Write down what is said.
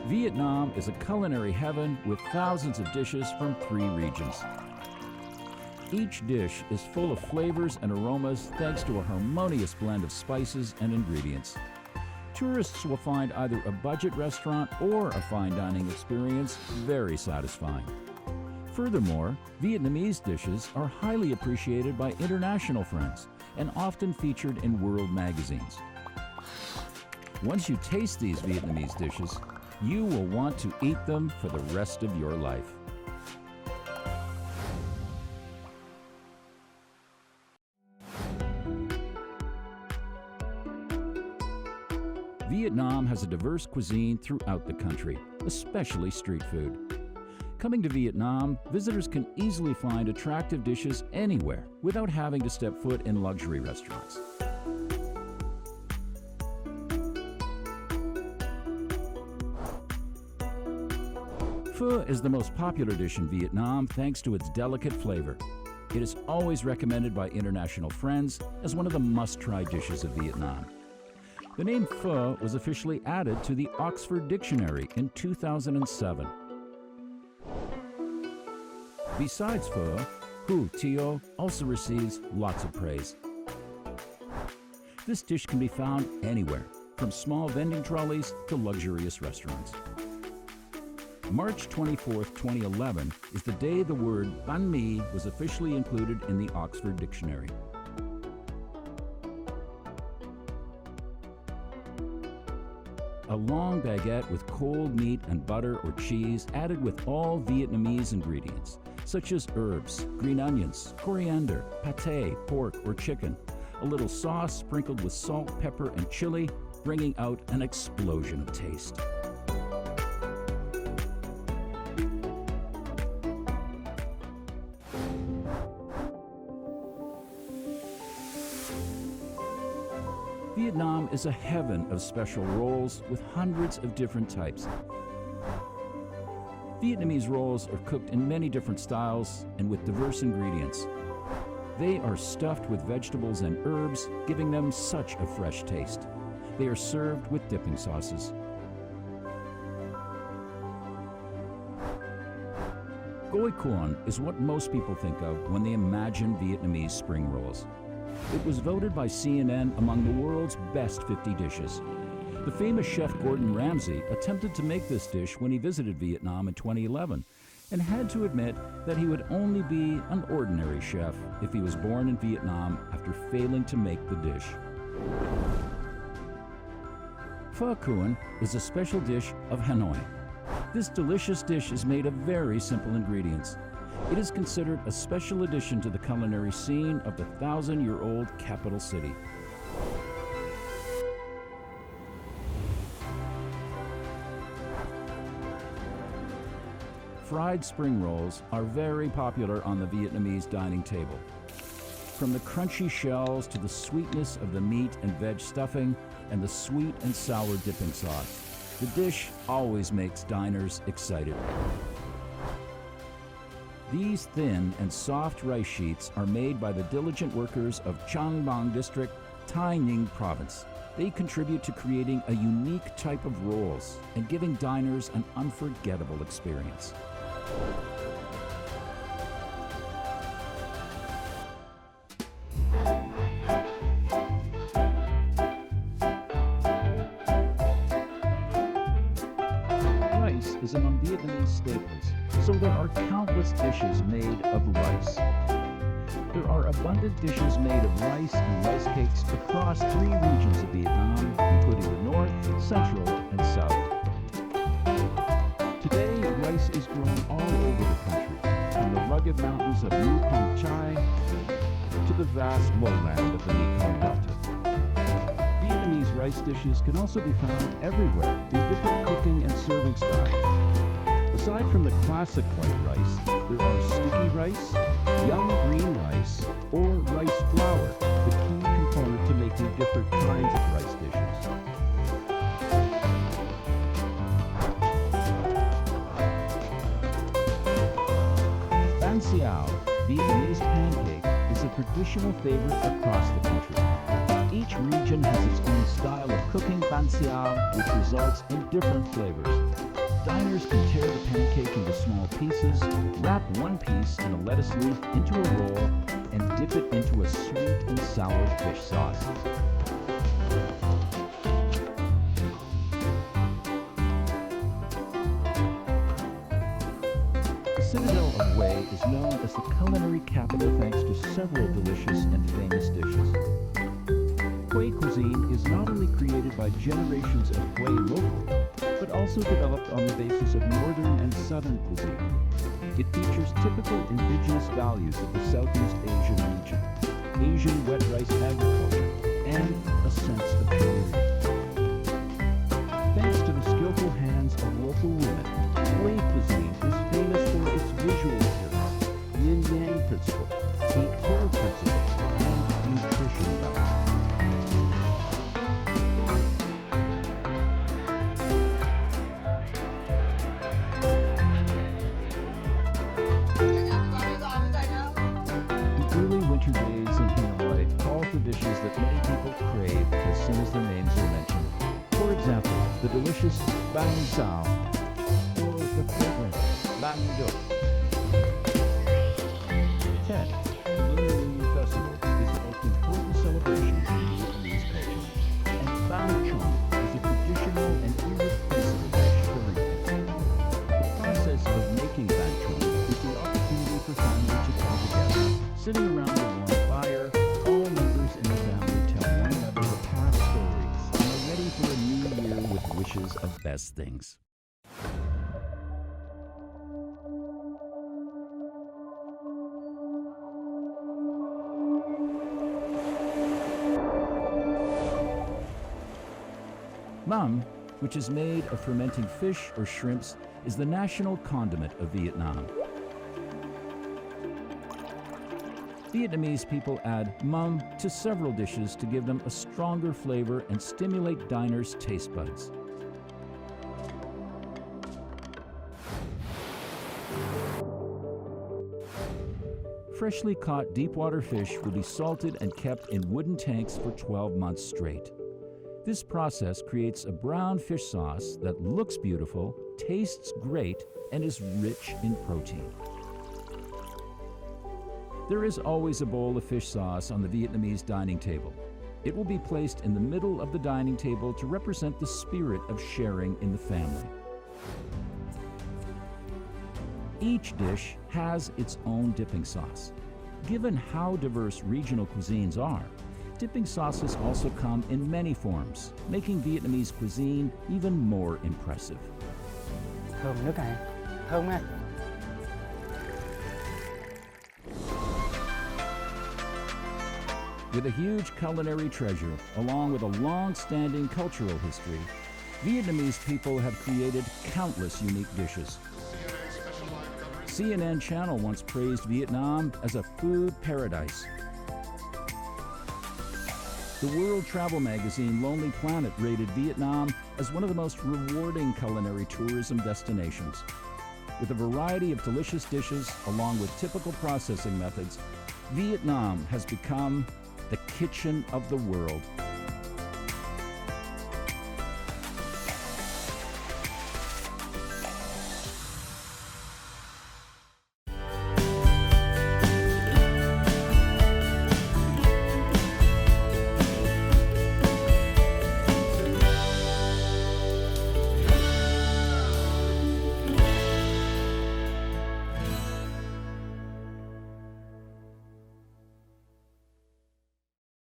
Vietnam is a culinary heaven with thousands of dishes from 3 regions. Each dish is full of flavors and aromas thanks to a harmonious blend of spices and ingredients. Tourists will find either a budget restaurant or a fine dining experience very satisfying. Furthermore, Vietnamese dishes are highly appreciated by international friends and often featured in world magazines. Once you taste these Vietnamese dishes, you will want to eat them for the rest of your life. Vietnam has a diverse cuisine throughout the country, especially street food. Coming to Vietnam, visitors can easily find attractive dishes anywhere without having to step foot in luxury restaurants. Pho is the most popular dish in Vietnam thanks to its delicate flavor. It is always recommended by international friends as one of the must-try dishes of Vietnam. The name pho was officially added to the Oxford Dictionary in 2007. Besides pho, hủ tiếu also receives lots of praise. This dish can be found anywhere, from small vending trolleys to luxurious restaurants. March 24, 2011 is the day the word banh mi was officially included in the Oxford Dictionary. A long baguette with cold meat and butter or cheese added with all Vietnamese ingredients, such as herbs, green onions, coriander, pate, pork or chicken, a little sauce sprinkled with salt, pepper, and chili, bringing out an explosion of taste. Vietnam is a heaven of special rolls with hundreds of different types. Vietnamese rolls are cooked in many different styles and with diverse ingredients. They are stuffed with vegetables and herbs, giving them such a fresh taste. They are served with dipping sauces. Goi cuon is what most people think of when they imagine Vietnamese spring rolls. It was voted by CNN among the world's best 50 dishes. The famous chef Gordon Ramsay attempted to make this dish when he visited Vietnam in 2011 and had to admit that he would only be an ordinary chef if he was born in Vietnam after failing to make the dish. Pho cuon is a special dish of Hanoi. This delicious dish is made of very simple ingredients. It is considered a special addition to the culinary scene of the 1,000-year-old capital city. Fried spring rolls are very popular on the Vietnamese dining table. From the crunchy shells to the sweetness of the meat and veg stuffing and the sweet and sour dipping sauce, the dish always makes diners excited. These thin and soft rice sheets are made by the diligent workers of Trang Bang District, Tay Ninh Province. They contribute to creating a unique type of rolls and giving diners an unforgettable experience. Rice is among Vietnamese staples, so there are countless dishes made of rice. There are abundant dishes made of rice and rice cakes across 3 regions of Vietnam, including the North, Central, and South. Today, rice is grown all over the country, from the rugged mountains of Nu Pong Chai to the vast lowland of the Mekong Delta. Vietnamese rice dishes can also be found everywhere in different cooking and serving styles. Aside from the classic white rice, there are sticky rice, young green rice, or rice flour, the key component to making different kinds of rice dishes. Bánh xèo, Vietnamese pancake, is a traditional favorite across the country. Each region has its own style of cooking bánh xèo, which results in different flavors. Diners can tear the pancake into small pieces, wrap one piece in a lettuce leaf into a roll, and dip it into a sweet and sour fish sauce. The Citadel of Wei is known as the culinary capital thanks to several delicious and famous dishes. Hui cuisine is not only created by generations of Hui local, but also developed on the basis of northern and southern cuisine. It features typical indigenous values of the Southeast Asian region, Asian wet rice agriculture, and a sense of community. Thanks to the skillful hands of local women, Hui cuisine is famous for its visual appearance, yin-yang principle, heat-cold principle, and nutrition balance. Dishes that many people crave as soon as their names are mentioned. For example, the delicious bánh xèo or the fragrant bánh đúc. Tet, the Lunar New Year festival, is the most important celebration in Vietnamese culture, and bánh chong is a traditional and irreplaceable dish during it. The process of making bánh chong is the opportunity for families to come together, sitting around a warm fire. All members in the family tell one another the past stories and are ready for a new year with wishes of best things. Mắm, which is made of fermenting fish or shrimps, is the national condiment of Vietnam. Vietnamese people add mắm to several dishes to give them a stronger flavor and stimulate diners' taste buds. Freshly caught deepwater fish will be salted and kept in wooden tanks for 12 months straight. This process creates a brown fish sauce that looks beautiful, tastes great, and is rich in protein. There is always a bowl of fish sauce on the Vietnamese dining table. It will be placed in the middle of the dining table to represent the spirit of sharing in the family. Each dish has its own dipping sauce. Given how diverse regional cuisines are, dipping sauces also come in many forms, making Vietnamese cuisine even more impressive. Thơm nước này, thơm nha. With a huge culinary treasure, along with a long-standing cultural history, Vietnamese people have created countless unique dishes. CNN Channel once praised Vietnam as a food paradise. The World Travel magazine Lonely Planet rated Vietnam as one of the most rewarding culinary tourism destinations. With a variety of delicious dishes, along with typical processing methods, Vietnam has become the kitchen of the world.